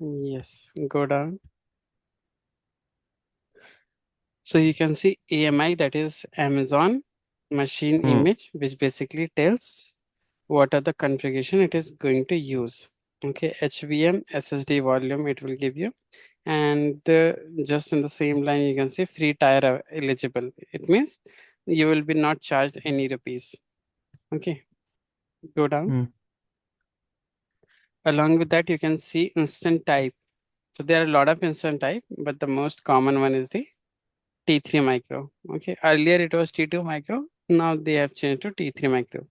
Yes, go down. So you can see AMI, that is Amazon machine Mm, image, which basically tells what are the configuration it is going to use. Okay, HVM, SSD volume, it will give you. And just in the same line, you can see free tire eligible. It means you will be not charged any rupees. Okay, go down. mm, Along with that, you can see instant type. So there are a lot of instant type, but the most common one is the T3 micro. Okay, earlier it was T2 micro. Now they have changed to T3 micro.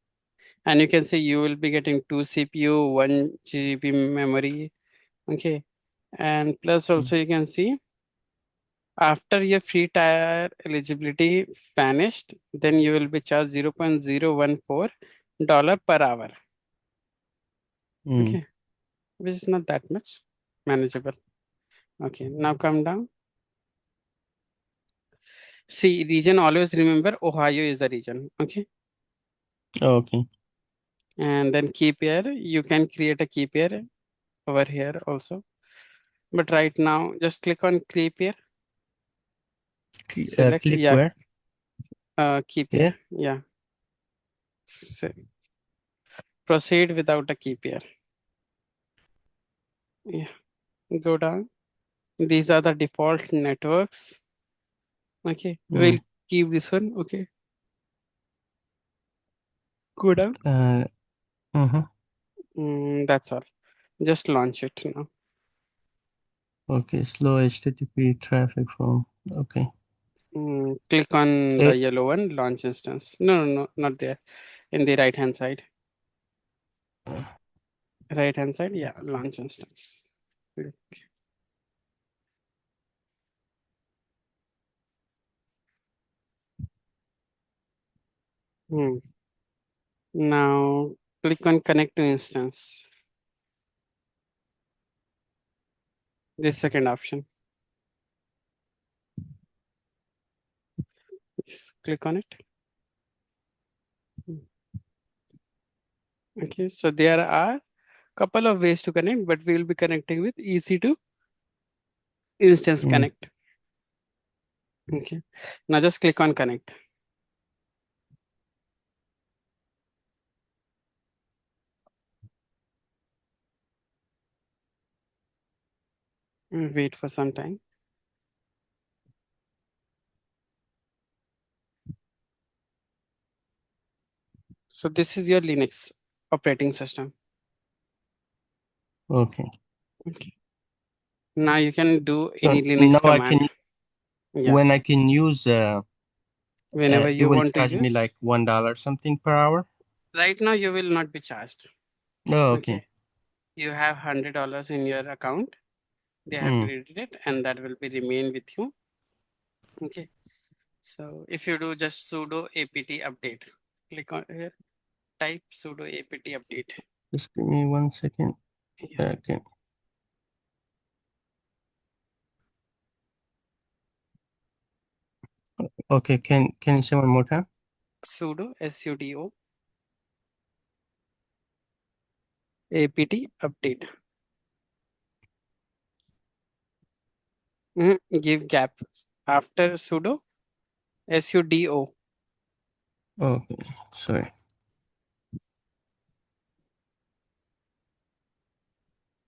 And you can see you will be getting 2 CPU, 1 GB memory. Okay, and plus mm, also you can see after your free tire eligibility vanished, then you will be charged $0.014 per hour. mm. Okay, which is not that much manageable. Okay, now come down. See, region, always remember Ohio is the region. Okay, Okay. and then key pair, you can create a key pair over here also. But right now, just click on key pair, select, Click yeah, where? key pair, Here? yeah. So proceed without a key pair. Yeah, go down. These are the default networks. Okay, we'll Mm. keep this one. Okay, go down. Uh, uh-huh. That's all. Just launch it now. Okay, slow HTTP traffic from. Okay. Click on the Eh, yellow one, launch instance. No, no, no, not there. In the right hand side. Right hand side, yeah, launch instance. Click. Hmm. Now click on connect to instance. This second option. Yes, click on it. Okay, so there are couple of ways to connect, but we will be connecting with EC2 instance mm. connect. Okay, now just click on connect. Wait for some time. So this is your Linux operating system. Okay. Okay. Now you can do So any now Linux I command. can, Yeah. when I can use, Whenever it you will want to charge me use. like $1 something per hour. Right now you will not be charged. Oh, okay. Okay. You have $100 in your account. They have Mm. created it and that will be remain with you. Okay. So if you do just sudo apt update, click on here, type sudo apt update. Just give me 1 second. Yeah. Okay. Okay. Can you say one more time? Sudo sudo apt update. Give gap after sudo sudo Okay. Sorry.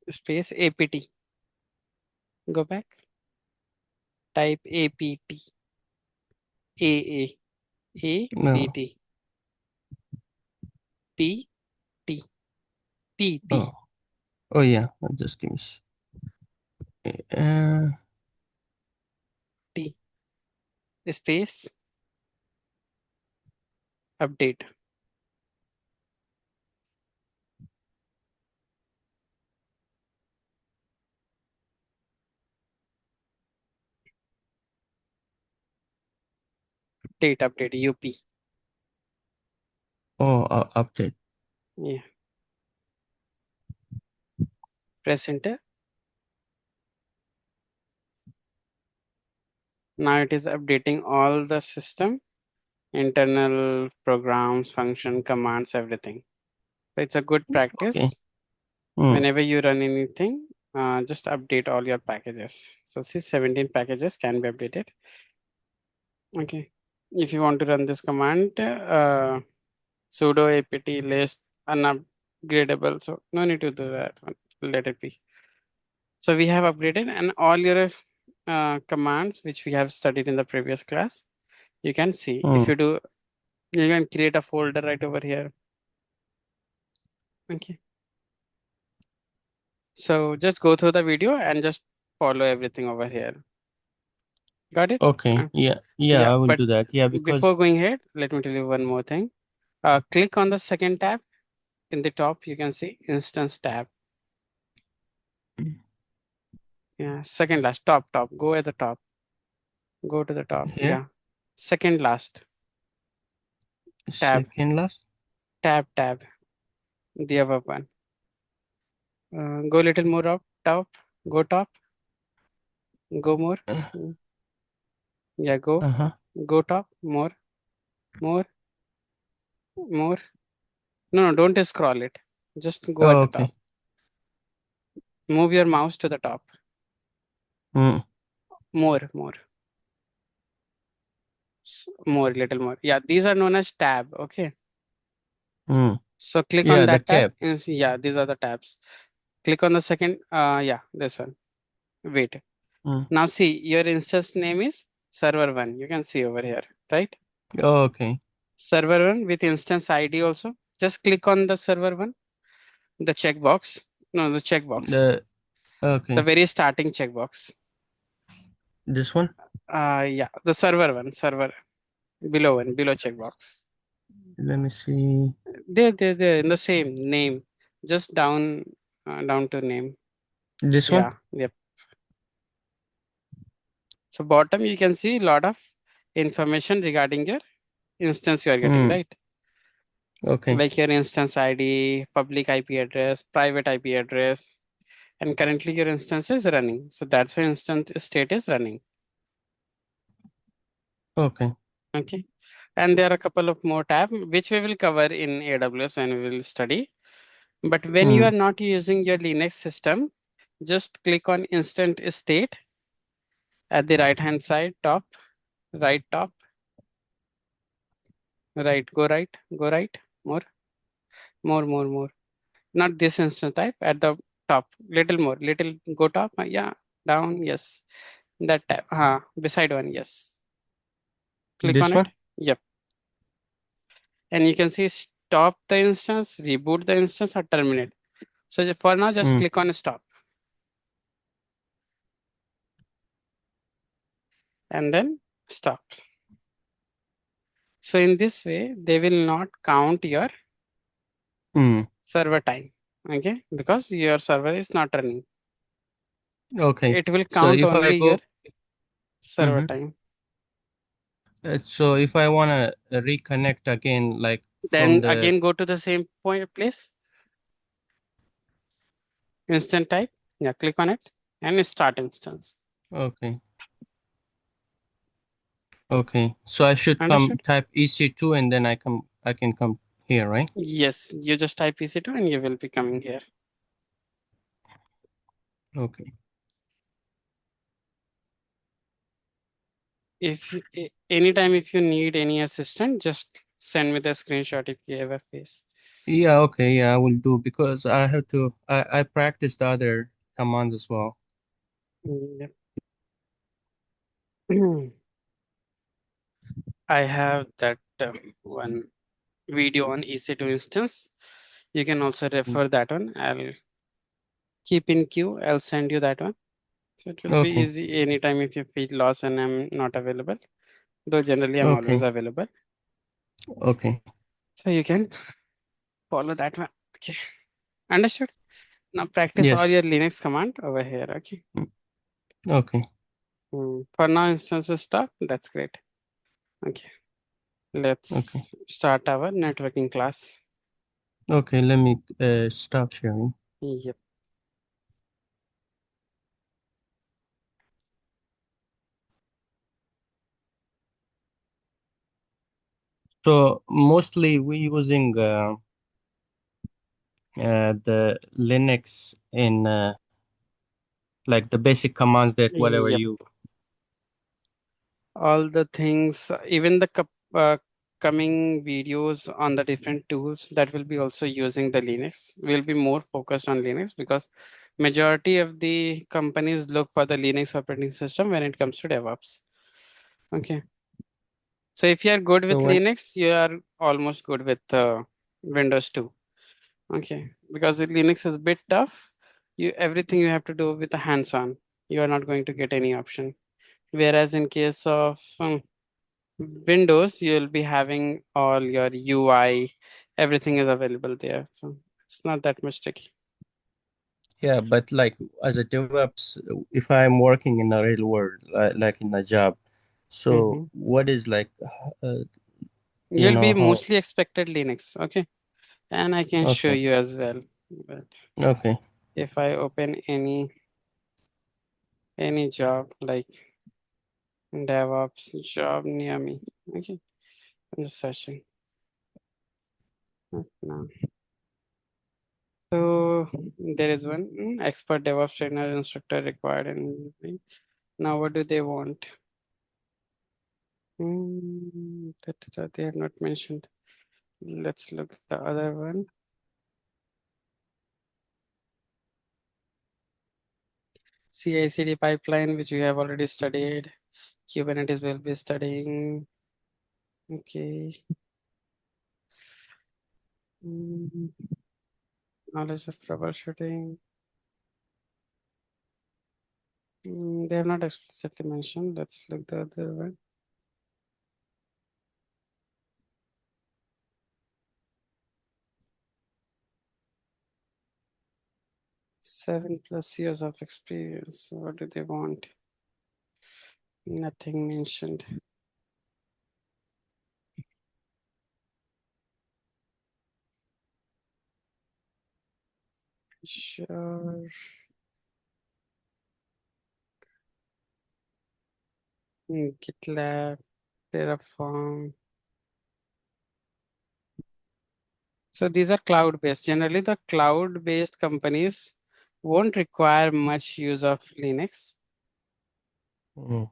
space apt. Go back. Type apt aa No. apt p t p Oh. p Oh yeah. Just give me. Uh. t space update. Update up. Oh. Update. Yeah. Press enter. Now it is updating all the system, internal programs, function, commands, everything. So it's a good Okay. practice. Mm. Whenever you run anything, just update all your packages. So see 17 packages can be updated. Okay. If you want to run this command, sudo apt list unupgradable. So no need to do that one. Let it be. So we have upgraded, and all your commands which we have studied in the previous class, you can see. If you do, you can create a folder right over here. Okay. So just go through the video and just follow everything over here. Got it? Okay. Yeah. Yeah, Yeah, I will but do that. Yeah, because before going ahead, let me tell you one more thing. Click on the second tab in the top. You can see instance tab. Yeah, second last, top. Go at the top. Go to the top. here, Yeah, second last tab, second last. tab. The above one. Go little more up, top. Go top. Go more. Mm, Yeah, go. Uh-huh. Go top. More. More. No, don't scroll it. Just go at Oh, the okay. top. Move your mouse to the top. Mm, More. More, little more. Yeah, these are known as tab. Okay. mm. So click on Yeah, the that tab. tab. Yeah, these are the tabs. Click on the second. Yeah, this one. Wait. Mm. Now see, your instance name is server one. You can see over here, right? Oh, okay. Server one with instance ID also. Just click on the server one, the checkbox. No, the checkbox. The The okay. very starting checkbox. This one. Yeah, the server one, server below checkbox. Let me see. There, in the same name, just down to name. This one. Yeah, yep. So bottom you can see a lot of information regarding your instance you are getting, Mm. right? Okay. Like your instance ID, public IP address, private IP address, and currently your instance is running. So that's why instance state is running. Okay. Okay. And there are a couple of more tabs which we will cover in AWS when we will study. But when you are Mm. not using your Linux system, just click on instant state at the right hand side, top, go right, more. Not this instance type at the top, little more, little go top, yeah, down, yes, that tab, beside one, yes, click on This it, one. yep, and you can see stop the instance, reboot the instance, or terminate. So for now, just Mm. click on stop, and then stop. So in this way, they will not count your Mm. server time, okay, because your server is not running. Okay. It will So count if I only your go. server Mm-hmm. time. So if I wanna reconnect again, like from Then the. again, go to the same point place, instant type, yeah, click on it and start instance. Okay. Okay. So I should come Understood? type EC2 and then I can come here, right? Yes, you just type EC2 and you will be coming here. Okay. Anytime if you need any assistance, just send me the screenshot if you ever face. Yeah, okay, yeah, I will do because I have to I practiced other commands as well. Yep. I have that one video on EC2 instance. You can also Mm. refer that one. I'll keep in queue. I'll send you that one. So it will be Okay. easy anytime if you feel lost and I'm not available. Though generally I'm always Okay. available. Okay. So you can follow that one. Okay. Understood? Now practice all Yes. your Linux command over here. Okay. Mm. Okay. For now instances stop. That's great. Okay. Okay. Let's start our networking class. Okay, let me stop sharing. Yep. So mostly we using the Linux in like the basic commands that whatever Yep. you. All the things, even the coming videos on the different tools that will be also using the Linux will be more focused on Linux, because majority of the companies look for the Linux operating system when it comes to DevOps. Okay. So if you are good So with when Linux, you are almost good with Windows too. Okay. Because Linux is a bit tough. Everything you have to do with the hands-on. You are not going to get any option. Whereas in case of Windows, you'll be having all your UI, everything is available there. So it's not that much tricky. yeah, but like as a DevOps, if I'm working in a real world, like in a job, so Hmm. what is like, uh, You'll be how? mostly expected Linux. Okay. And I can show Okay, you as well. But okay, if I open any job like DevOps job near me. Okay. I'm just searching. Now. So there is one expert DevOps trainer instructor required. And now what do they want? They have not mentioned. Let's look at the other one. CI/CD pipeline, which we have already studied. Kubernetes will be studying. Okay. Mm, Knowledge of troubleshooting. They have not explicitly mentioned. Let's look the other one. Seven plus years of experience. What do they want? Nothing mentioned. Sure. GitLab, Terraform. So these are cloud-based. Generally, the cloud-based companies won't require much use of Linux, mm,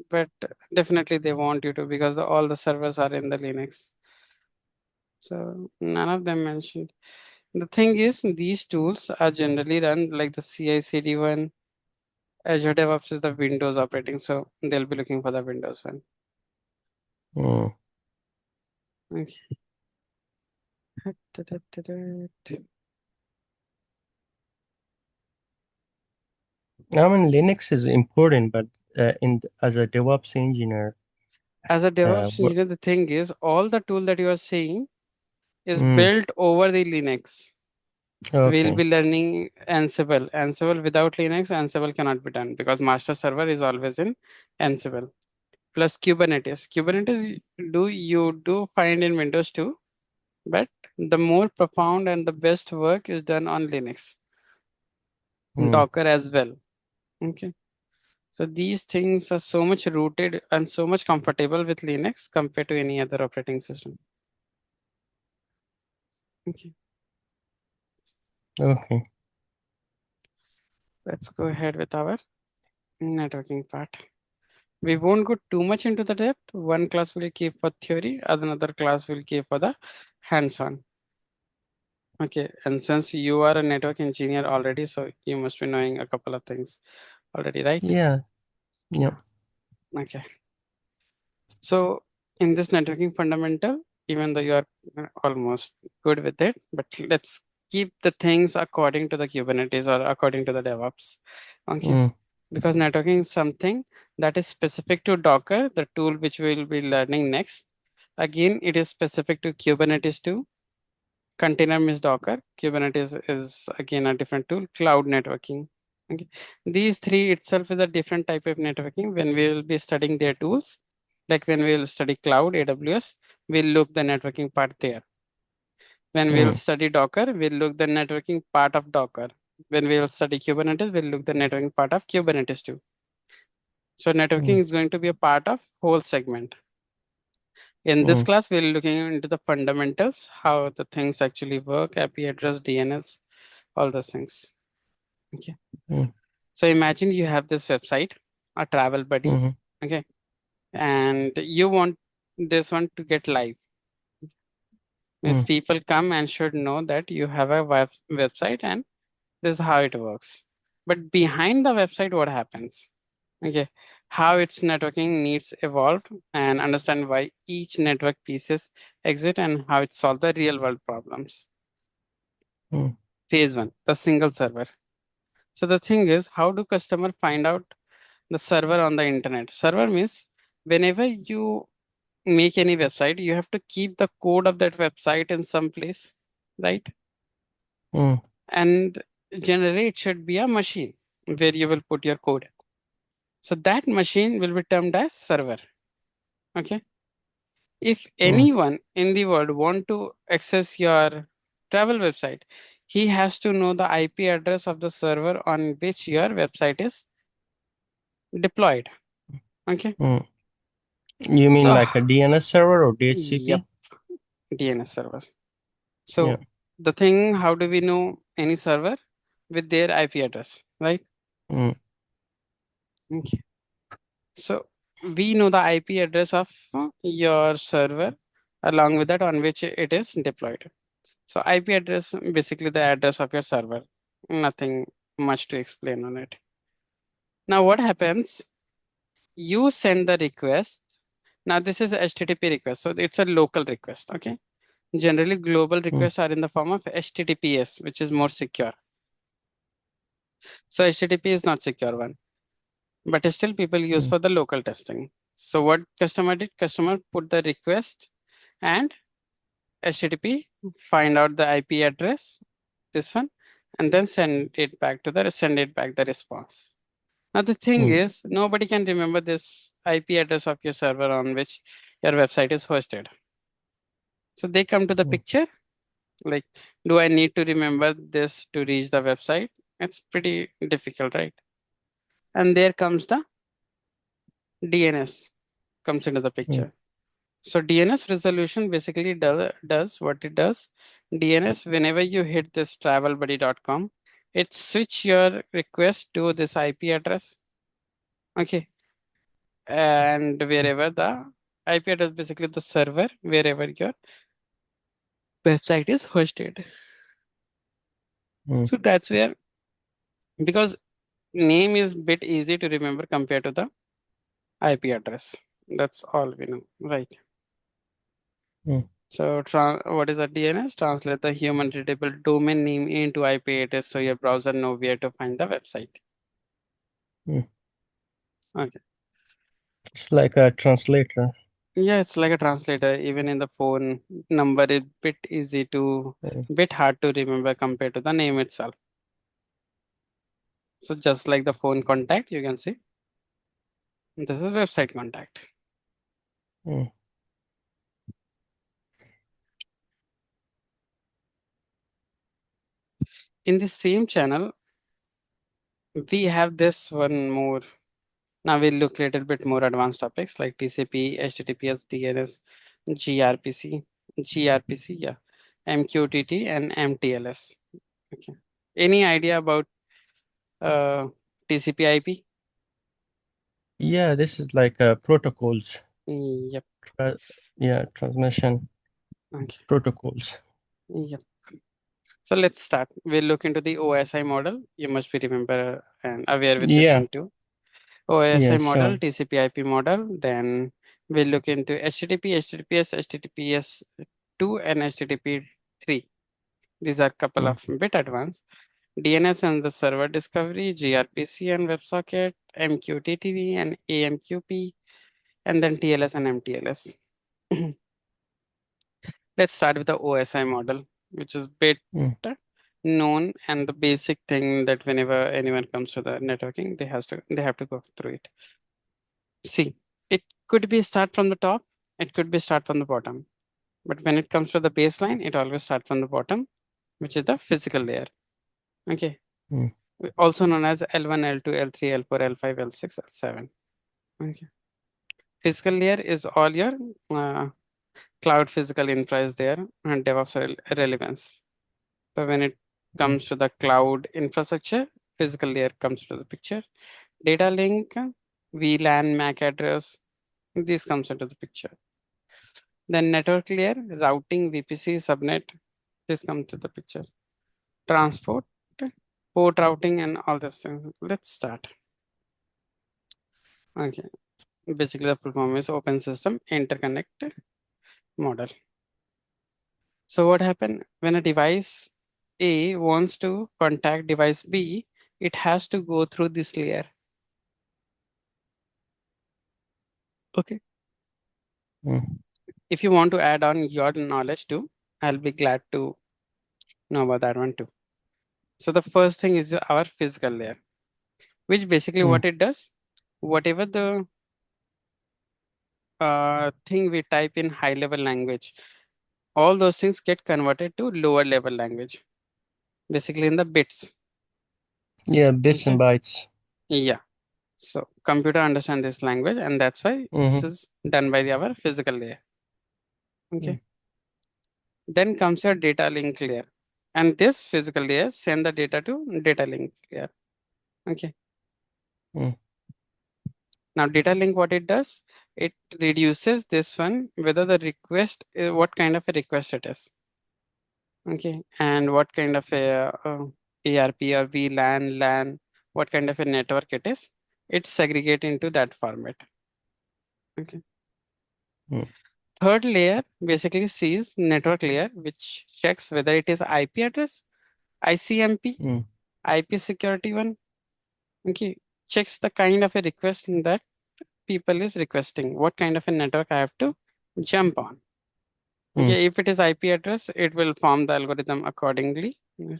but definitely they want you to, because all the servers are in the Linux. So none of them mentioned. The thing is, these tools are generally run like the CI/CD one. Azure DevOps is the Windows operating, so they'll be looking for the Windows one. mm. Okay. I mean, Linux is important, but as a DevOps engineer, As a DevOps what? engineer, the thing is, all the tool that you are seeing is Mm, built over the Linux. We'll okay. be learning Ansible. Ansible without Linux, Ansible cannot be done, because master server is always in Ansible. Plus Kubernetes. Kubernetes do find in Windows too, but the more profound and the best work is done on Linux. Mm, Docker as well. Okay. So these things are so much rooted and so much comfortable with Linux compared to any other operating system. Okay. okay. Let's go ahead with our networking part. We won't go too much into the depth. One class will keep for theory, another class will keep for the hands-on. Okay, and since you are a network engineer already, so you must be knowing a couple of things already, right? Yeah, yeah. Okay. So in this networking fundamental, even though you are almost good with it, but let's keep the things according to the Kubernetes or according to the DevOps. Okay. Mm, Because networking is something that is specific to Docker, the tool which we will be learning next. Again, it is specific to Kubernetes too. Container means Docker. Kubernetes is again a different tool. Cloud networking. Okay. These three itself is a different type of networking. When we will be studying their tools, like when we will study cloud, AWS, we'll look the networking part there. When we'll mm, study Docker, we'll look the networking part of Docker. When we'll study Kubernetes, we'll look the networking part of Kubernetes too. So networking mm, is going to be a part of whole segment. In this mm, class, we're looking into the fundamentals, how the things actually work, IP address, DNS, all those things. Okay. mm. So imagine you have this website, a travel buddy, Mm, okay, and you want this one to get live. Means mm, people come and should know that you have a website and this is how it works. But behind the website, what happens? Okay, how its networking needs evolve and understand why each network pieces exist and how it solves the real world problems. mm, Phase one, the single server. So the thing is, how do customer find out the server on the internet? Server means whenever you make any website, you have to keep the code of that website in some place, right? mm, And generally, it should be a machine where you will put your code. So that machine will be termed as server. Okay. If mm, anyone in the world want to access your travel website, he has to know the IP address of the server on which your website is deployed. Okay. mm. You mean So, like a DNS server or yep, DHCP? DNS servers. Yeah. So the thing, how do we know any server with their IP address, right? Mm, Okay. So we know the IP address of your server along with that on which it is deployed. So IP address, basically the address of your server. Nothing much to explain on it. Now what happens? You send the request. Now this is a HTTP request, so it's a local request. Okay. Generally, global mm, requests are in the form of HTTPS, which is more secure. So HTTP is not secure one, but still people use mm, for the local testing. So what customer did? Customer put the request and HTTP find out the IP address, this one, and then send it back the response. Now the thing mm, is, nobody can remember this IP address of your server on which your website is hosted. So they come to the mm, picture like, do I need to remember this to reach the website? It's pretty difficult, right? And there comes the DNS comes into the mm, picture. So DNS resolution basically does what it does. DNS, whenever you hit this travelbuddy.com, it switch your request to this IP address. Okay. And wherever the IP address, basically the server, wherever your website is hosted. mm, So that's where, because name is bit easy to remember compared to the IP address. That's all we know, right? mm, So, what is a DNS? Translate the human readable domain name into IP address so your browser know where to find the website. mm. Okay. It's like a translator. Yeah, it's like a translator. Even in the phone number, is bit easy to, Mm, bit hard to remember compared to the name itself. So just like the phone contact, you can see this is website contact. mm, In the same channel, we have this one more. Now we'll look a little bit more advanced topics like TCP, HTTPS, DNS, gRPC, gRPC, yeah, MQTT, and MTLS. Okay. Any idea about uh, TCP IP? Yeah, this is like protocols. Yep. Uh, yeah, transmission Okay. protocols. Yep. So let's start. We'll look into the OSI model. You must be remember and aware with this Yeah, one too. OSI yeah, model, so. TCP IP model. Then we'll look into HTTP, HTTPS, HTTPS 2, and HTTP 3. These are couple Mm, of bit advanced. DNS and the server discovery, gRPC and WebSocket, MQTT and AMQP, and then TLS and MTLS. Let's start with the OSI model, which is bit mm, known and the basic thing that whenever anyone comes to the networking, they have to go through it. See, it could be start from the top, it could be start from the bottom. But when it comes to the baseline, it always start from the bottom, which is the physical layer. Okay. mm, Also known as L1, L2, L3, L4, L5, L6, L7. Okay. Physical layer is all your uh, cloud physical infra is there and DevOps relevance. So when it mm, comes to the cloud infrastructure, physical layer comes to the picture. Data link, VLAN, MAC address, this comes into the picture. Then network layer, routing, VPC, subnet, this comes to the picture. Transport, port routing, and all this thing. Let's start. Okay. Basically, the full form is open system interconnect model. So what happened when a device A wants to contact device B, it has to go through this layer. Okay. Mm. If you want to add on your knowledge too, I'll be glad to know about that one too. So the first thing is our physical layer, which basically Mm. what it does, whatever the thing we type in high level language, all those things get converted to lower level language, basically in the bits. Yeah, bits and Okay. bytes. Yeah. So computer understand this language, and that's why this Mm-hmm. is done by our physical layer. Mm. Okay. Then comes your data link layer. And this physical layer send the data to data link layer. Okay. Mm. Now data link, what it does, it reduces this one, whether the request, what kind of a request it is. Okay. And what kind of a ARP or VLAN, LAN, what kind of a network it is. It segregate into that format. Okay. Mm. Third layer basically sees network layer, which checks whether it is IP address, ICMP, Mm. IP security one. Okay, checks the kind of a request that people is requesting. What kind of a network I have to jump on. Mm. Okay, if it is IP address, it will form the algorithm accordingly,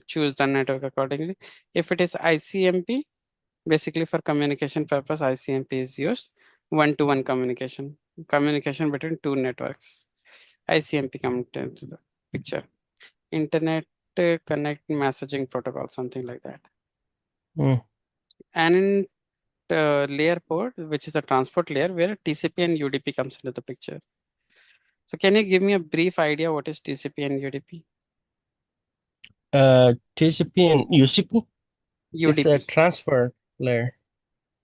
choose the network accordingly. If it is ICMP, basically for communication purpose, ICMP is used. One-to-one communication, communication between two networks. ICMP comes into the picture. Internet Connect Messaging Protocol, something like that. Mm. And in layer 4, which is the transport layer, where TCP and UDP comes into the picture. So can you give me a brief idea what is TCP and UDP? TCP and UCP is a UDP. transfer layer.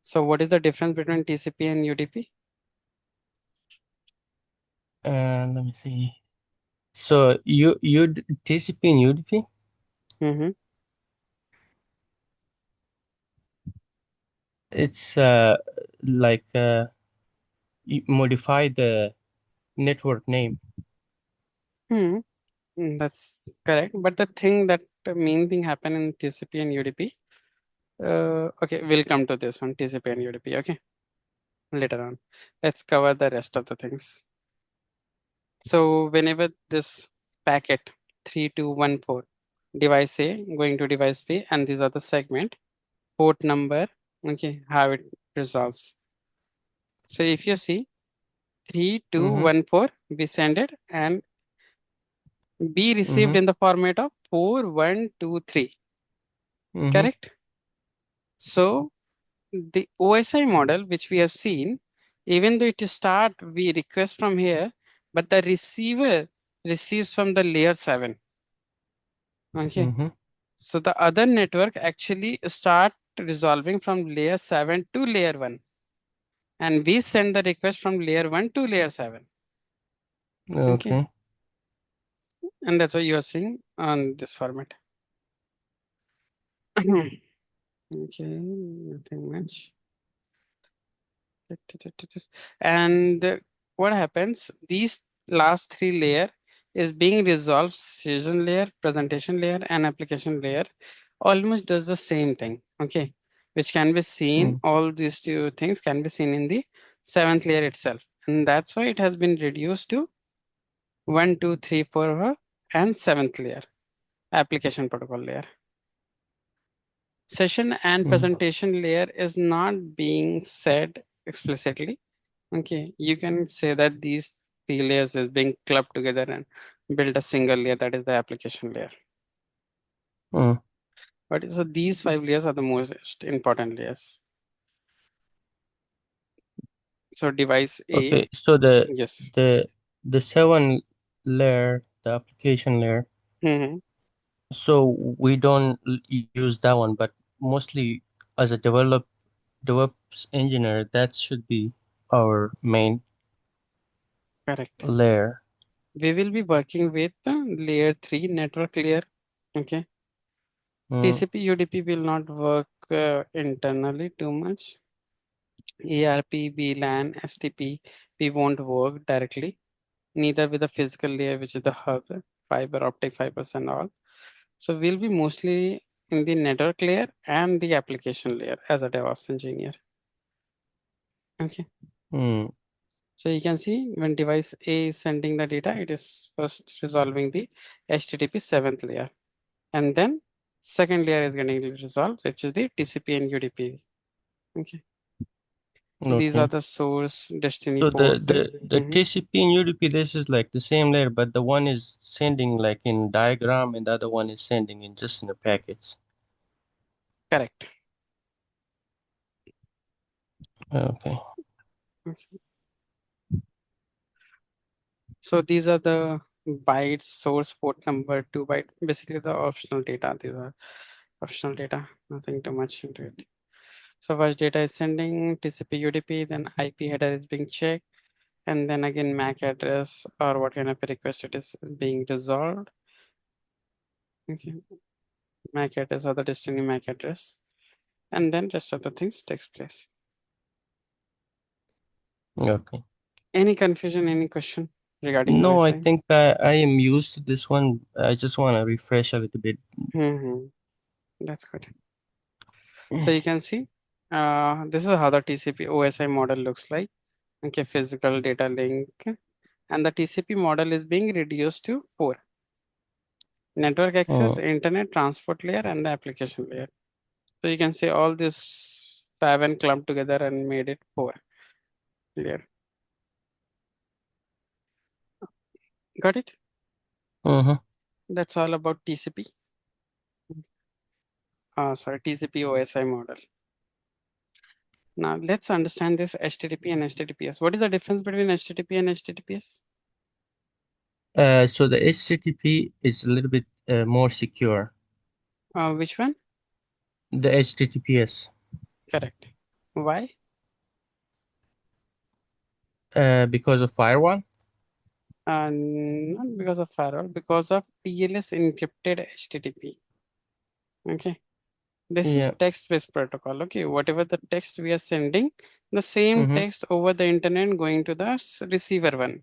So what is the difference between TCP and UDP? Let me see. So TCP and UDP, Mm-hmm. it's like you modify the network name. Hmm. That's correct. But the thing that the main thing happen in TCP and UDP. Okay, we'll come to this on TCP and UDP. Okay, later on. Let's cover the rest of the things. So whenever this packet 3214 device A going to device B, and these are the segment port number, okay, how it resolves. So if you see Mm-hmm. 3214 we send it and B received Mm-hmm. in the format of 4123, Mm-hmm. correct? So the OSI model which we have seen, even though it is start we request from here, but the receiver receives from the layer 7. Okay. Mm-hmm. So the other network actually start resolving from layer 7 to layer 1. And we send the request from layer 1 to layer 7. Okay. Okay. And that's what you are seeing on this format. Okay, nothing much. And what happens? These last three layer is being resolved. Session layer, presentation layer, and application layer almost does the same thing. Okay, which can be seen. Mm. All these two things can be seen in the seventh layer itself, and that's why it has been reduced to 1, 2, 3, 4, and seventh layer application protocol layer. Session and Mm. presentation layer is not being said explicitly. Okay, you can say that these three layers is being clubbed together and build a single layer, that is the application layer. Mm. But so these five layers are the most important layers. So device A, Okay. So yes. the the seven layer, the application layer. Hmm. So we don't use that one, but mostly as a DevOps engineer, that should be our main Correct. layer. We will be working with layer 3 network layer. Okay. Mm, TCP UDP will not work internally too much. ARP, VLAN, STP, we won't work directly, neither with the physical layer, which is the hub, fiber, optic fibers, and all. So we'll be mostly in the network layer and the application layer as a DevOps engineer. Okay. mm, So you can see when device A is sending the data, it is first resolving the HTTP 7th layer. And then second layer is getting resolved, which is the TCP and UDP. Okay. These are okay. the source, destiny So port. the Mhm. TCP and UDP, this is like the same layer, but the one is sending like in diagram, and the other one is sending in just in the packets. Correct. Okay. Okay. So these are the bytes, source port number, 2 byte, basically the optional data. These are optional data, nothing too much into it. So first data is sending TCP UDP, then IP header is being checked, and then again MAC address or what kind of a request it is being resolved. Okay. MAC address or the destiny MAC address, and then rest of the things takes place. Okay. Any confusion, any question regarding No, I OSI? think I am used to this one. I just want to refresh a little bit. Mm-hmm. That's good. So you can see this is how the TCP OSI model looks like. Okay, physical data link, and the TCP model is being reduced to four: network access, Mm, internet, transport layer, and the application layer. So you can see all this seven clumped together and made it four layer. Got it? mm-hmm. That's all about TCP. Sorry, TCP OSI model. Now let's understand this HTTP and HTTPS. What is the difference between HTTP and HTTPS? So the HTTP is a little bit more secure. Which one? The HTTPS, Correct. Why? because of firewall. Not because of firewall, because of TLS encrypted HTTP. Okay. This is Yeah. text-based protocol. Okay. Whatever the text we are sending, the same Mm-hmm. text over the internet going to the receiver one.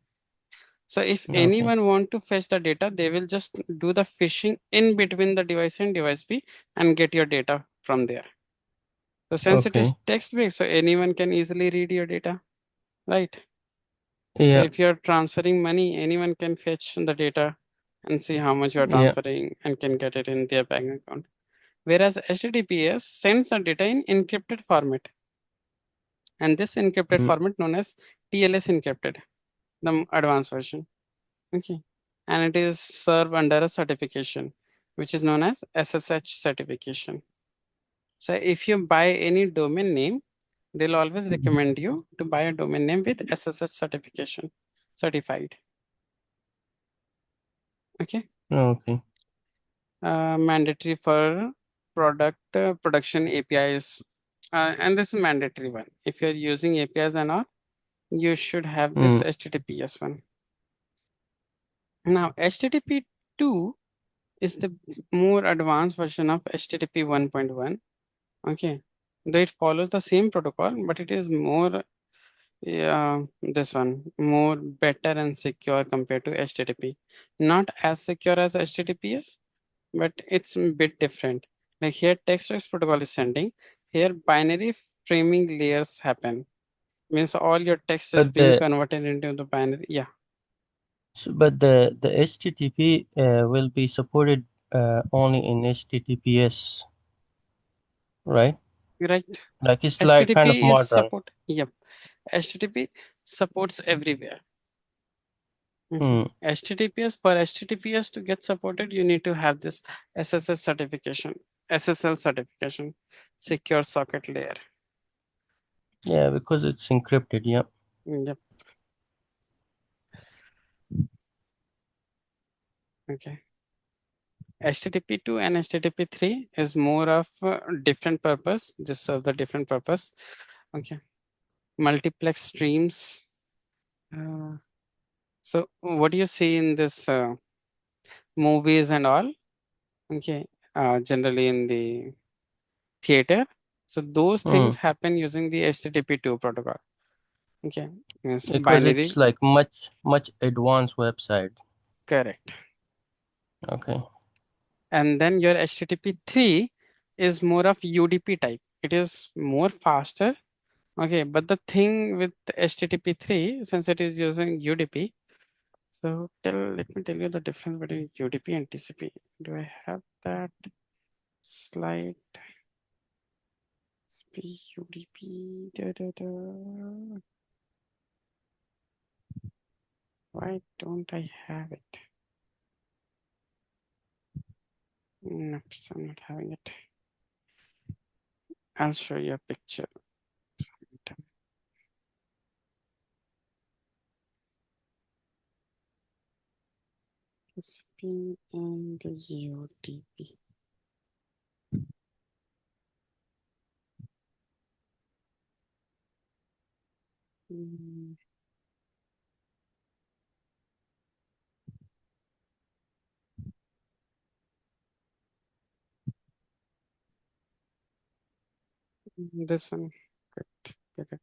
So if Okay. anyone want to fetch the data, they will just do the phishing in between the device and device B and get your data from there. So since it is Okay. text-based, so anyone can easily read your data, right? So Yeah. if you're transferring money, anyone can fetch the data and see how much you're Yeah. transferring and can get it in their bank account. Whereas HTTPS sends the data in encrypted format, and this encrypted Mm, format known as TLS encrypted, the advanced version. Okay, and it is served under a certification, which is known as SSH certification. So if you buy any domain name, they'll always recommend you to buy a domain name with SSH certification, certified. Okay. okay. Mandatory for production APIs, and this is mandatory one. If you're using APIs and all, you should have this Mm, HTTPS one. Now, HTTP 2 is the more advanced version of HTTP 1.1. Okay, though it follows the same protocol, but it is more, this one more better and secure compared to HTTP. Not as secure as HTTPS, but it's a bit different. Like here, text-based protocol is sending. Here, binary framing layers happen. Means all your text is but being the converted into the binary. Yeah, but the HTTP will be supported only in HTTPS, right? right. Like it's like kind of HTTP is modern. support. Yep, HTTP supports everywhere. Okay. Mm, HTTPS, for HTTPS to get supported, you need to have this SSL certification, SSL certification, secure socket layer. yeah, because it's encrypted. Yeah. Yep. Okay. HTTP2 and HTTP3 is more of different purpose. This serve the different purpose. Okay. Multiplex streams. Uh, so what do you see in this movies and all? Okay. Generally in the theater. So those things Mm. happen using the HTTP2 protocol. Okay. Yes. Because it's Binary. like much advanced website. Correct. Okay. And then your HTTP3 is more of UDP type. It is more faster. Okay, but the thing with HTTP3, since it is using UDP, so let me tell you the difference between UDP and TCP. Do I have that slide? UDP. Why don't I have it? No, I'm not having it. I'll show you a picture. TCP and UDP. Mm, This one. Good. Get it.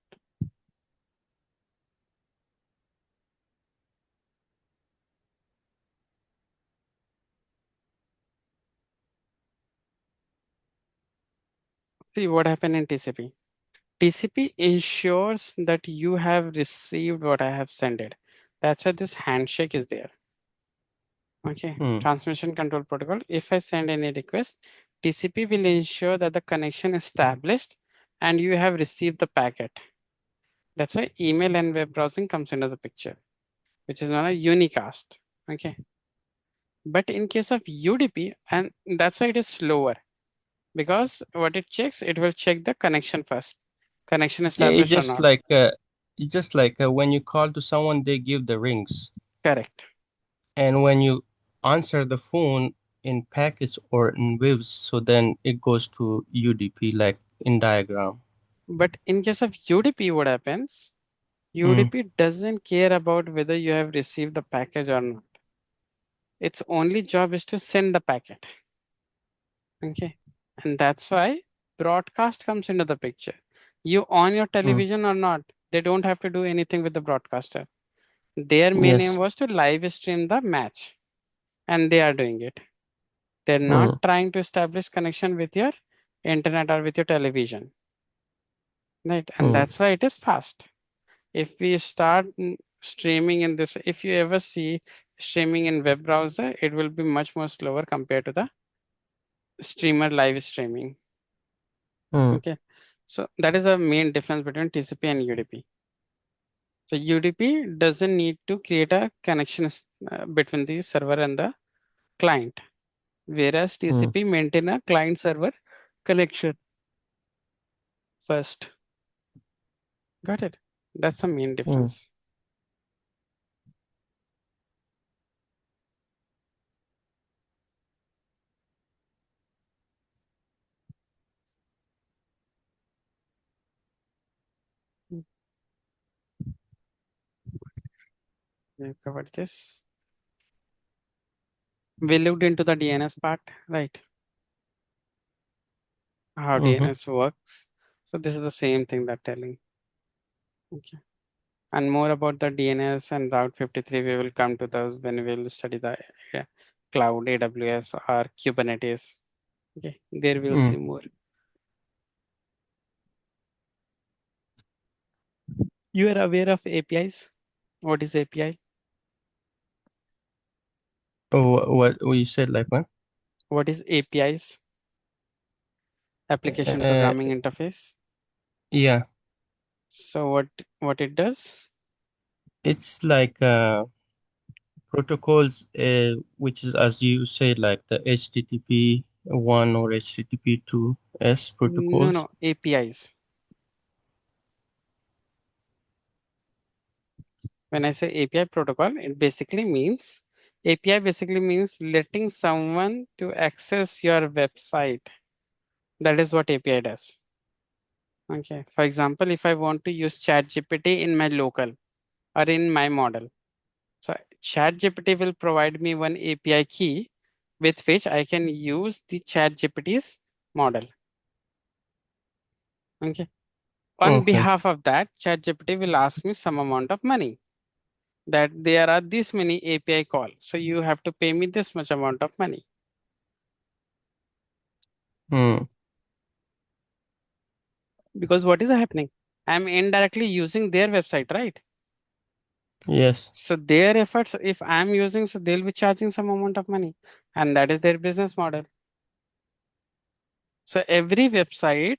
See what happened in TCP. TCP ensures that you have received what I have sent it. That's why this handshake is there. Okay. Mm. Transmission control protocol. If I send any request, TCP will ensure that the connection is established and you have received the packet. That's why email and web browsing comes into the picture, which is known as unicast. Okay. But in case of UDP, and that's why it is slower because what it checks, it will check the connection first. Connection Yeah, established or not. it's just like when you call to someone, they give the rings, Correct. and when you answer the phone in packets or in waves, so then it goes to UDP like in diagram. But in case of UDP, what happens? Mm. UDP doesn't care about whether you have received the package or not. Its only job is to send the packet. Okay. And that's why broadcast comes into the picture. You on your Mm. television or not, they don't have to do anything with the broadcaster. Their main aim Yes. was to live stream the match, and they are doing it. They're not Mm. trying to establish connection with your internet or with your television. Right. And Mm. that's why it is fast. If we start streaming in this, if you ever see streaming in web browser, it will be much more slower compared to the streamer live streaming. Mm. Okay. So that is the main difference between TCP and UDP. So UDP doesn't need to create a connection between the server and the client, whereas Mm. TCP maintain a client server connection first. Got it? That's the main Mm. difference. Mm, we covered this. We looked into the DNS part, right? How Mm-hmm. DNS works. So this is the same thing that telling. Okay. And more about the DNS and Route 53, we will come to those when we will study the uh, cloud, AWS or Kubernetes. Okay. There we'll see Mm. more. You are aware of APIs? What is API? Oh, what you said like what? What is APIs? Application Uh, Programming Interface. yeah, So what it does? it's like protocols, which is as you say, like the HTTP one or HTTP two S No, protocols. no, APIs. When I say API protocol, it basically means API basically means letting someone to access your website. That is what API does. Okay. For example, if I want to use ChatGPT in my local or in my model, so ChatGPT will provide me one API key with which I can use the ChatGPT's model. Okay. On Okay. behalf of that, ChatGPT will ask me some amount of money. That there are this many API calls, so you have to pay me this much amount of money. Hmm. Because what is happening? I'm indirectly using their website, right? Yes. So their efforts, if I'm using, so they'll be charging some amount of money, and that is their business model. So every website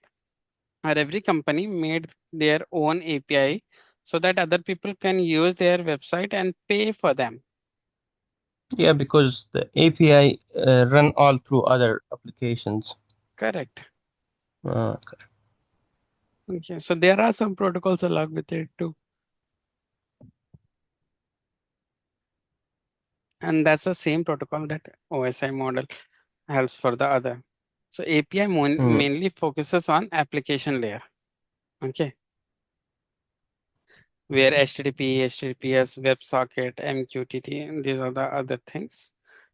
or every company made their own API so that other people can use their website and pay for them. Yeah, because the API run all through other applications. Correct. Okay. Okay. So there are some protocols along with it too. And that's the same protocol that OSI model helps for the other. So API Hmm. mainly focuses on application layer. Okay. Where HTTP, HTTPS, WebSocket, MQTT, and these are the other things.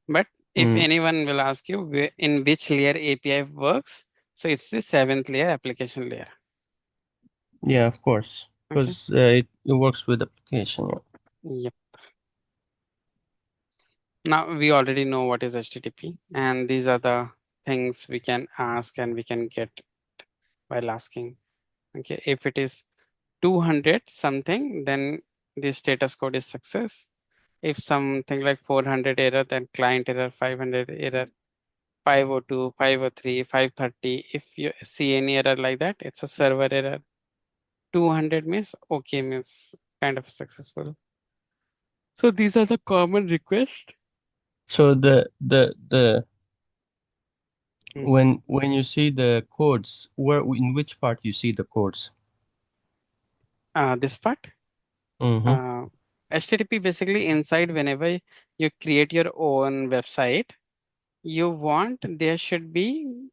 But if Hmm. anyone will ask you in which layer API works, so it's the seventh layer, application layer. Yeah, of course, Okay. because it works with application. Yep. Now we already know what is HTTP, and these are the things we can ask and we can get while asking. Okay. If it is 200 something, then the status code is success. If something like 400 error, then client error, 500 error, 502, 503, 530. If you see any error like that, it's a server error. 200 means okay, means kind of successful. So these are the common requests. So the Mhm. when you see the codes, where in which part you see the codes? This part, Mm-hmm. uh, HTTP basically inside whenever you create your own website, you want there should be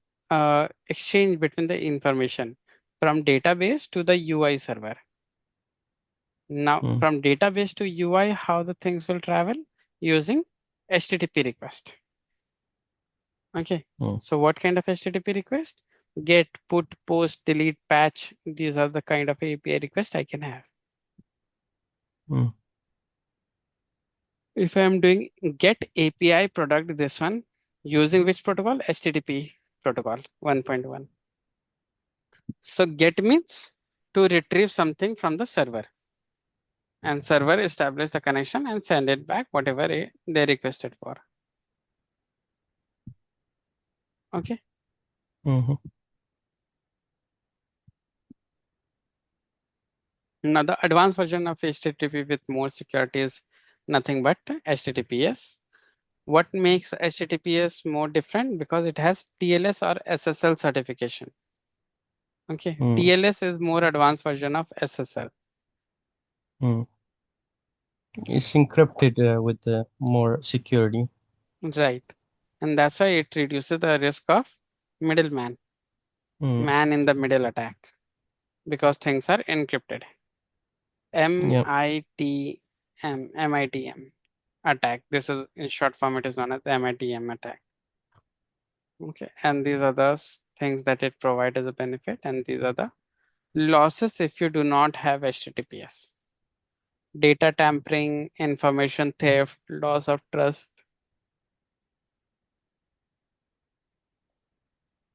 exchange between the information from database to the UI server. Now, Mm. from database to UI, how the things will travel using HTTP request. Okay. Mm. So what kind of HTTP request? Get, put, post, delete, patch. These are the kind of API request I can have. Mm. If I am doing get API product, this one, using which protocol? HTTP protocol 1.1. So get means to retrieve something from the server, and server establish the connection and send it back whatever they requested for. Okay. Mm-hmm. Now the advanced version of HTTP with more security is nothing but HTTPS. What makes HTTPS more different? Because it has TLS or SSL certification. Okay, Mm. TLS is more advanced version of SSL. Mm. It's encrypted with more security. Right. And that's why it reduces the risk of middleman, Mm. man in the middle attack, because things are encrypted. Yep. MITM attack. This is in short form, it is known as MITM attack. Okay, and these are the things that it provides as a benefit, and these are the losses if you do not have HTTPS. Data tampering, information theft, loss of trust.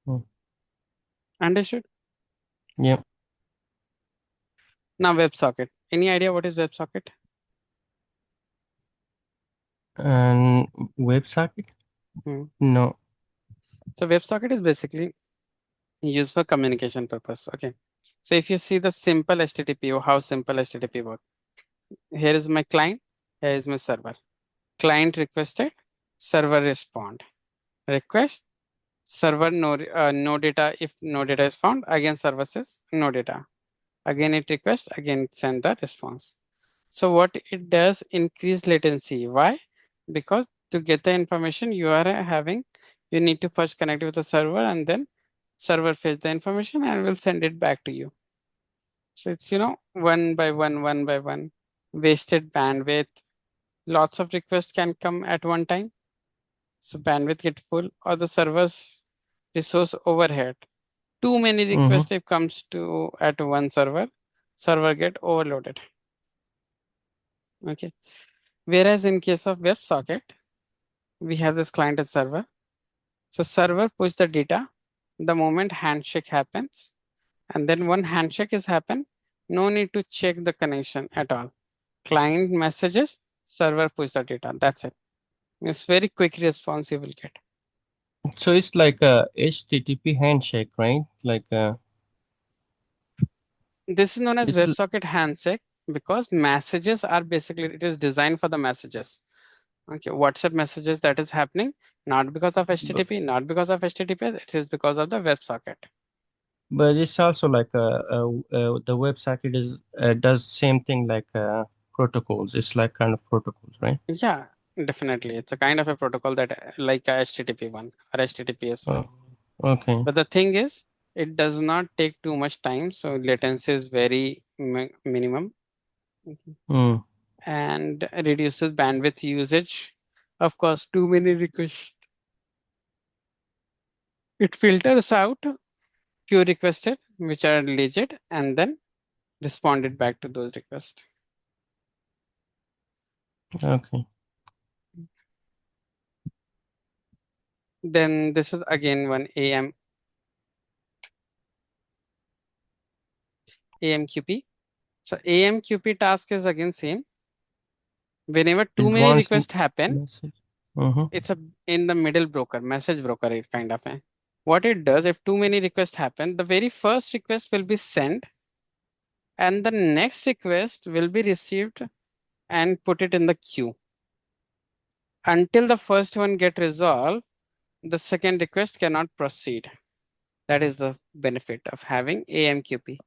Mm. Understood? Yep. Now WebSocket. Any idea what is WebSocket? And WebSocket? Hmm. No. So WebSocket is basically used for communication purpose. Okay. So if you see the simple HTTP or how simple HTTP works, here is my client, here is my server. Client requested, server respond. Request, server no data. If no data is found, again server says no data. Again it requests, again it send the response. So what it does, increase latency. Why? because to get the information you need to first connect with the server, and then server fetch the information and will send it back to you. So it's, one by one, wasted bandwidth. Lots of requests can come at one time. So bandwidth get full, or the server's resource overhead. Too many Mm-hmm. requests if comes to at one server get overloaded. Okay. Whereas in case of WebSocket, we have this client and server. So server push the data the moment handshake happens, and then one handshake is happen, no need to check the connection at all. Client messages, server push the data. That's it. It's very quick response you will get. So it's like a HTTP handshake, right? Like This is known as it's WebSocket handshake because messages are basically, it is designed for the messages. Okay, WhatsApp messages that is happening not because of but, HTTP, not because of HTTPS, it is because of the WebSocket. but it's also like the WebSocket is does same thing like protocols. It's like kind of protocols, right? Yeah, definitely. It's a kind of a protocol that like a HTTP one or HTTPS one. Oh, okay. But the thing is, it does not take too much time, so latency is very minimum. Mhm. Mm, And reduces bandwidth usage. Of course, too many requests. It filters out few requested, which are legit, and then responded back to those requests. okay. Then this is again one AMQP. So AMQP task is again same. Whenever too many Advanced requests happen, message. Mm-hmm. it's a in the middle broker, message broker, it kind of a. What it does, if too many requests happen, the very first request will be sent, and the next request will be received and put it in the queue. Until the first one get resolved, the second request cannot proceed. That is the benefit of having AMQP.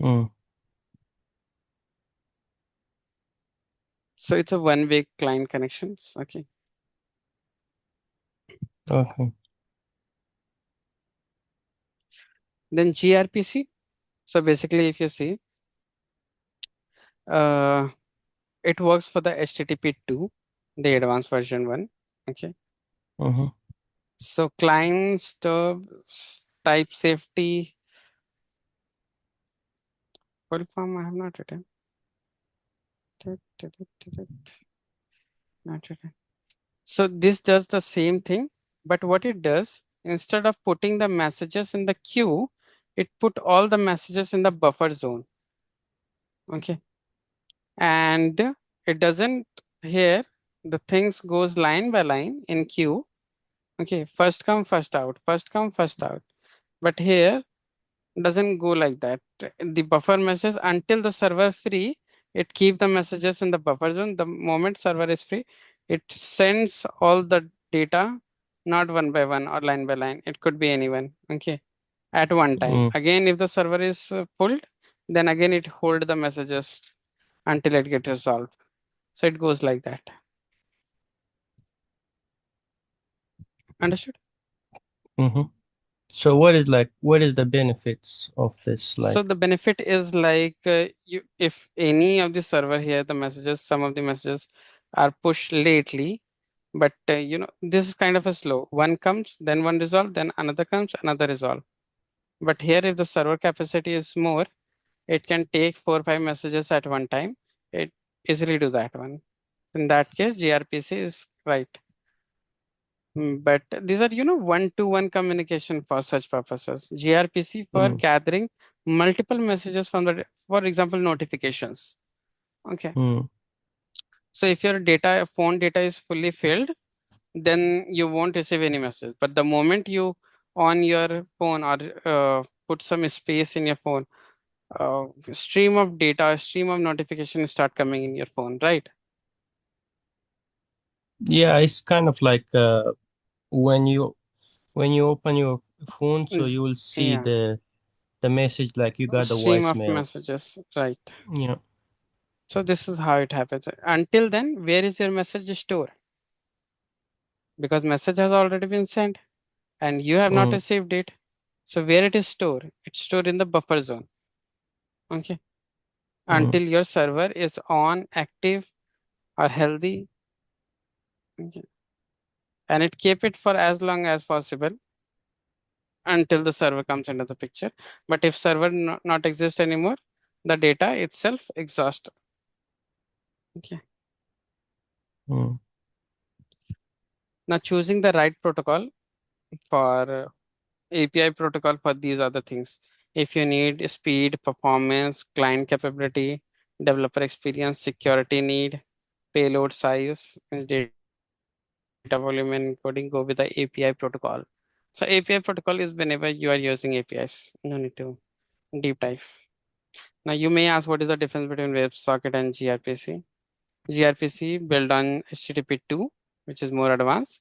Mm, So it's a one-way client connections. Okay. okay. Then gRPC. So basically, if you see, uh, it works for the HTTP2, the advanced version one. Okay. Mm-hmm. So client stub type safety full form I have not written. Not written. So this does the same thing, but what it does, instead of putting the messages in the queue, it put all the messages in the buffer zone. Okay. And it doesn't here, the things goes line by line in queue. Okay. First come, first out, first come, first out. But here doesn't go like that. The buffer message until the server free, it keep the messages in the buffer zone. The moment server is free, it sends all the data, not one by one or line by line. It could be anyone. Okay, at one time. Mm, Again, if the server is full, then again it hold the messages until it get resolved. So it goes like that. Understood? mm-hmm. So what is the benefits of this So like? the benefit is like if any of the server here, the messages, some of the messages are pushed lately, but this is kind of a slow. One comes, then one resolve, then another comes, another resolve. But here, if the server capacity is more, it can take 4 or 5 messages at one time. It easily do that one. In that case, gRPC is right. But these are, one-to-one communication for such purposes. gRPC for Mm, gathering multiple messages from for example, notifications. Okay. mm, So if your phone data is fully filled, then you won't receive any message. But the moment you on your phone or put some space in your phone, stream of data, stream of notifications start coming in your phone, right? yeah, it's kind of like when you open your phone, so Mm, you will see yeah, the message like you got the stream of voicemail. messages, right? Yeah. So this is how it happens. Until then, where is your message stored? Because message has already been sent and you have not Mm, received it. So where it is stored? It's stored in the buffer zone. Okay. mm, Until your server is on, active, or healthy. Okay. And it keep it for as long as possible until the server comes into the picture. But if server not exist anymore, the data itself exhaust. Okay. mm, Now choosing the right protocol for API protocol for these other things. If you need speed, performance, client capability, developer experience, security need, payload size, means data volume and encoding, go with the API protocol. So API protocol is whenever you are using APIs. No need to deep dive. Now you may ask what is the difference between WebSocket and gRPC? gRPC built on HTTP2, which is more advanced.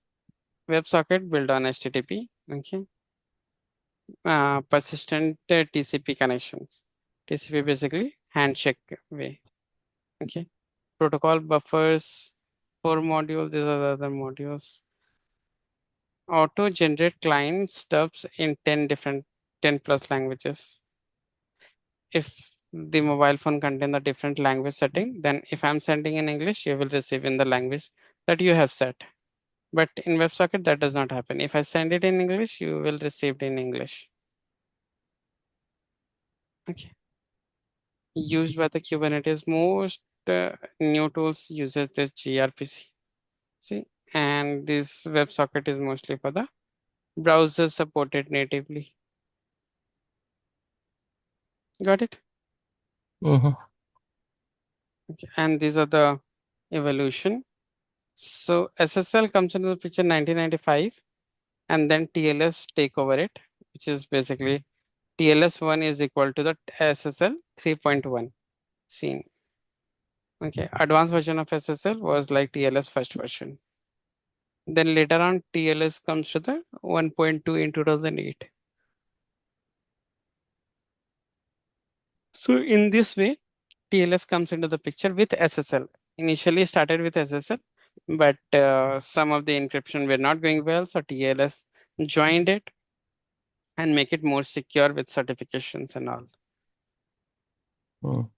WebSocket built on HTTP. Okay. Persistent TCP connections. TCP basically handshake way. Okay. Protocol buffers, 4 modules. These are the other modules. Auto generate client stubs in 10 plus languages. If the mobile phone contain a different language setting, then if I'm sending in English, you will receive in the language that you have set. But in WebSocket, that does not happen. If I send it in English, you will receive it in English. Okay. Used by the Kubernetes, most new tools uses this gRPC. See, and this WebSocket is mostly for the browser supported natively. Got it? mhm, Okay. And these are the evolution. So SSL comes into the picture 1995, and then TLS take over it, which is basically TLS1 is equal to the SSL 3.1 scene. Okay, advanced version of SSL was like TLS first version. Then later on, TLS comes to the 1.2 in 2008. So in this way, TLS comes into the picture with SSL. Initially started with SSL, but some of the encryption were not going well, so TLS joined it and make it more secure with certifications and all. mm,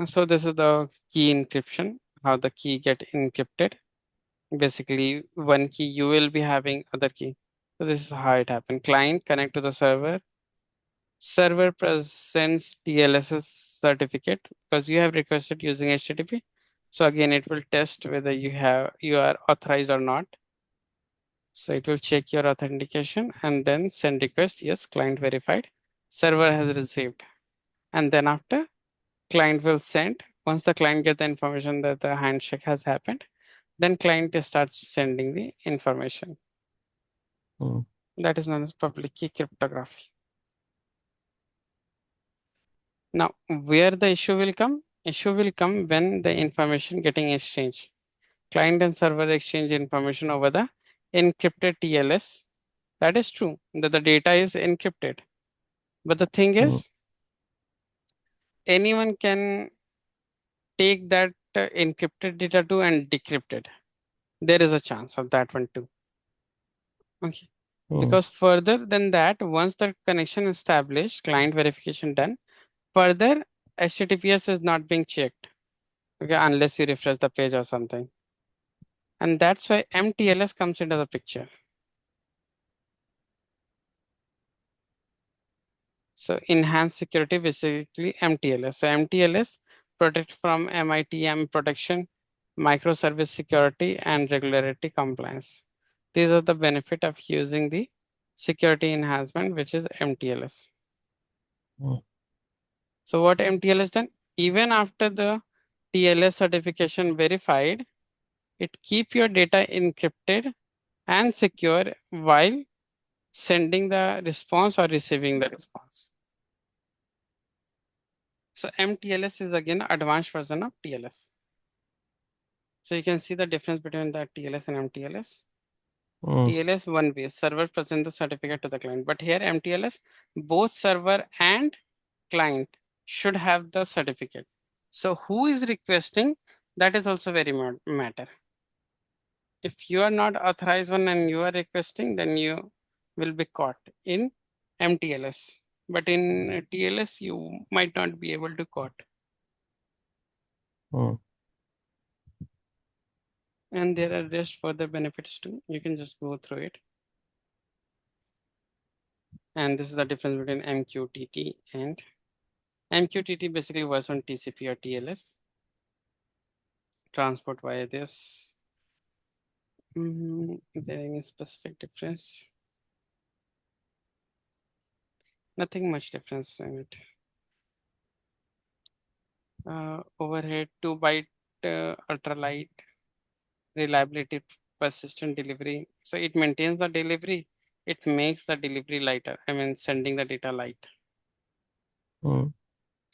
So this is the key encryption, how the key get encrypted. Basically, one key you will be having other key. So this is how it happened. Client connect to the server. Server presents TLS certificate because you have requested using HTTP. So again, it will test whether you are authorized or not. So it will check your authentication and then send request. Yes, client verified. Server has received. And then after client will send, once the client get the information that the handshake has happened, then client starts sending the information. mm, That is known as public key cryptography. Now, where the issue will come? Issue will come when the information getting exchanged. Client and server exchange information over the encrypted TLS. That is true that the data is encrypted. But the thing mm, is, anyone can take that encrypted data too and decrypt it. There is a chance of that one too. Okay. mm, Because further than that, once the connection established, client verification done, further HTTPS is not being checked. Okay, unless you refresh the page or something. And that's why MTLS comes into the picture. So enhanced security, basically MTLS. So MTLS protect from MITM protection, microservice security, and regularity compliance. These are the benefit of using the security enhancement, which is MTLS. mm, So what MTLS done? Even after the TLS certification verified, it keep your data encrypted and secure while sending the response or receiving the response. So MTLS is again advanced version of TLS. So you can see the difference between the TLS and MTLS. mm, TLS one way, server present the certificate to the client, but here MTLS both server and client should have the certificate. So who is requesting, that is also very matter. If you are not authorized one and you are requesting, then you will be caught in MTLS. But in TLS, you might not be able to caught. Mm. And there are just further benefits too. You can just go through it. And this is the difference between MQTT and MQTT basically works on TCP or TLS. Transport via this. Is there any specific difference? Nothing much difference in it. Overhead 2 byte ultralight, reliability, persistent delivery. So it maintains the delivery. It makes the delivery lighter. I mean, sending the data light. Mm.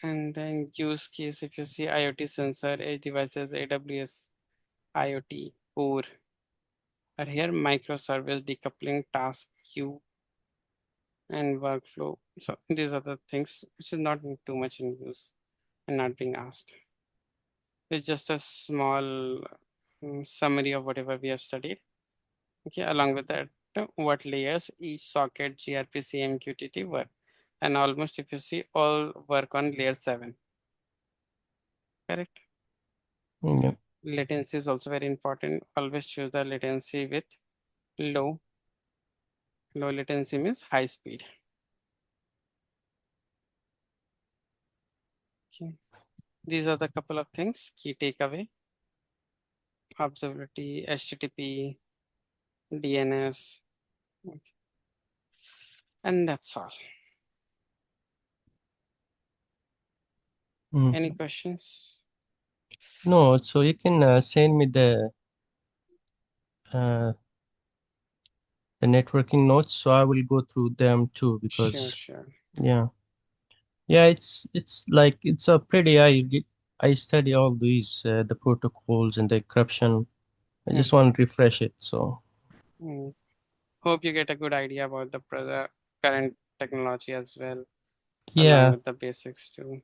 And then use case, if you see IoT sensor, edge devices, AWS, IoT, core. Or here microservice decoupling, task queue, and workflow. So these are the things which is not too much in use and not being asked. It's just a small summary of whatever we have studied. Okay, along with that, what layers each socket, gRPC, MQTT work. And almost if you see all work on layer 7. Correct. Yeah. Latency is also very important. Always choose the latency with low. Low latency means high speed. Okay. These are the couple of things. Key takeaway. Observability, HTTP, DNS. Okay. And that's all. Mm. Any questions? No, so you can send me uh, the networking notes, so I will go through them too Sure, because sure. yeah, yeah, it's like it's a pretty I study all these the protocols and the encryption. I just Okay. want to refresh it. So Mm. Hope you get a good idea about the current technology as well, along yeah, with the basics too.